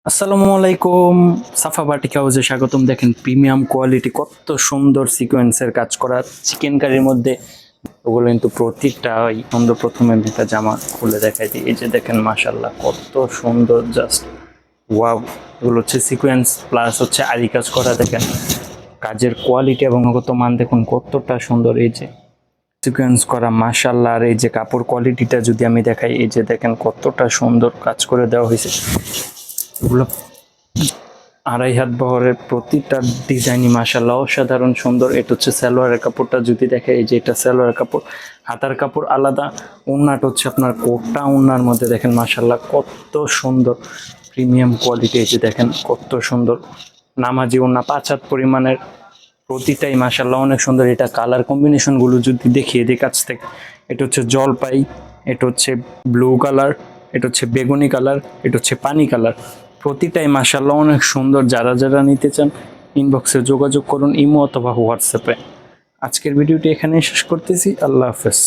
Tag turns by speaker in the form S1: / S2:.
S1: আসসালামু আলাইকুম। সাফা বাটিক হাউসে স্বাগতম। দেখেন প্রিমিয়াম কোয়ালিটি, কত সুন্দর সিকোয়েন্সের কাজ করা চিকেন কারির মধ্যে। ওগুলো কিন্তু প্রত্যেকটা সুন্দর। প্রথমে আমি একটা জামা খুলে দেখাই দিই। এই যে দেখেন, মাশাল্লাহ কত সুন্দর, জাস্ট ওয়াও। এগুলো হচ্ছে সিকোয়েন্স প্লাস হচ্ছে আরি কাজ করা। দেখেন কাজের কোয়ালিটি এবং গুণগত মান দেখুন কতটা সুন্দর। এই যে সিকোয়েন্স করা, মাশাল্লাহ। আর এই যে কাপড় কোয়ালিটিটা যদি আমি দেখাই, এই যে দেখেন কতটা সুন্দর কাজ করে দেওয়া হয়েছে। এগুলো আড়াই হাত বহরের, প্রতিটা ডিজাইনই মাশাআল্লাহ অসাধারণ সুন্দর। এটা হচ্ছে সালোয়ারের কাপড়টা যদি দেখে, এই যে এটা সালোয়ারের কাপড়, হাতার কাপড় আলাদা। ওড়নাটা হচ্ছে আপনার কোটটা, ওড়নার মধ্যে দেখেন মাশাআল্লাহ কত সুন্দর প্রিমিয়াম কোয়ালিটি। এই যে দেখেন কত সুন্দর নামাজি ওড়না, 5 হাত পরিমাণের, প্রতিটাই মাশাআল্লাহ অনেক সুন্দর। এটা কালার কম্বিনেশন গুলো যদি দেখিয়ে দিই কাছ থেকে, এটা হচ্ছে জলপাই, এটা হচ্ছে ব্লু কালার, এটা হচ্ছে বেগুনি কালার, এটা হচ্ছে পানি কালার। প্রতিটাই মাশাআল্লাহ অনেক সুন্দর। যারা যারা নিতে চান ইনবক্সে যোগাযোগ করুন, ইমো অথবা হোয়াটসঅ্যাপে। আজকের ভিডিওটি এখানেই শেষ করতেছি। আল্লাহ হাফেজ।